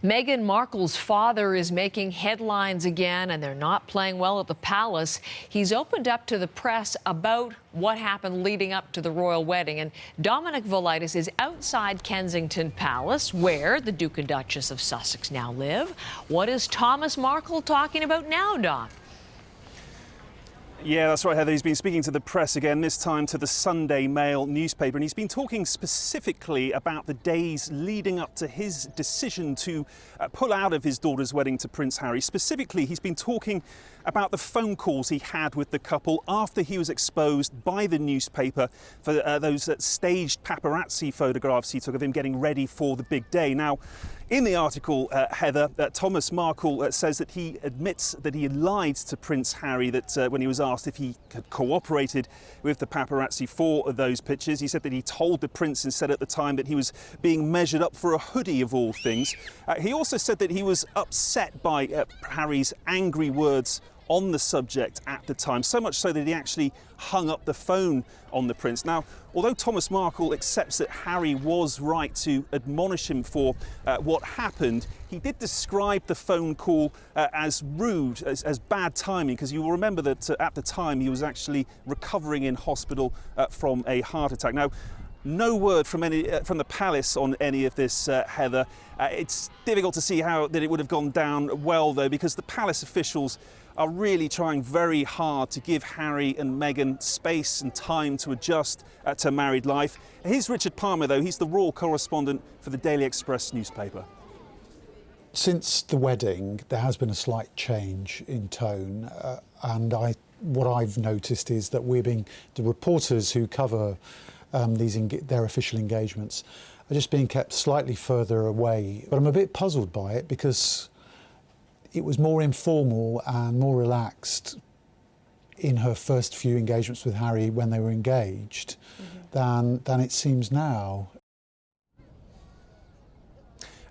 Meghan Markle's father is making headlines again, and they're not playing well at the palace. He's opened up to the press about what happened leading up to the royal wedding. And Dominic Velitis is outside Kensington Palace, where the Duke and Duchess of Sussex now live. What is Thomas Markle talking about now, Dom? Yeah, that's right, Heather. He's been speaking to the press again, this time to the Sunday Mail newspaper, and he's been talking specifically about the days leading up to his decision to pull out of his daughter's wedding to Prince Harry. Specifically, he's been talking about the phone calls he had with the couple after he was exposed by the newspaper for those staged paparazzi photographs he took of him getting ready for the big day. Now, in the article, Heather, Thomas Markle says that he admits that he had lied to Prince Harry that when he was asked if he had cooperated with the paparazzi for those pictures. He said that he told the prince instead at the time that he was being measured up for a hoodie of all things. He also said that he was upset by Harry's angry words on the subject at the time, so much so that he actually hung up the phone on the prince. Now, although Thomas Markle accepts that Harry was right to admonish him for what happened, he did describe the phone call as rude, as bad timing, because you will remember that at the time he was actually recovering in hospital from a heart attack. Now, no word from the palace on any of this, Heather. It's difficult to see how that it would have gone down well, though, because the palace officials are really trying very hard to give Harry and Meghan space and time to adjust to married life. Here's Richard Palmer, though. He's the royal correspondent for the Daily Express newspaper. Since the wedding, there has been a slight change in tone, and what I've noticed is that the reporters who cover their official engagements are just being kept slightly further away. But I'm a bit puzzled by it because it was more informal and more relaxed in her first few engagements with Harry when they were engaged than it seems now.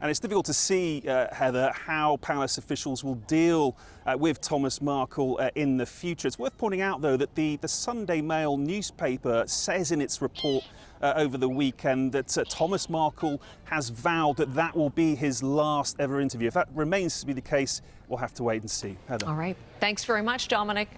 And it's difficult to see, Heather, how palace officials will deal with Thomas Markle in the future. It's worth pointing out, though, that the Sunday Mail newspaper says in its report over the weekend that Thomas Markle has vowed that that will be his last ever interview. If that remains to be the case, we'll have to wait and see. Heather. All right. Thanks very much, Dominic.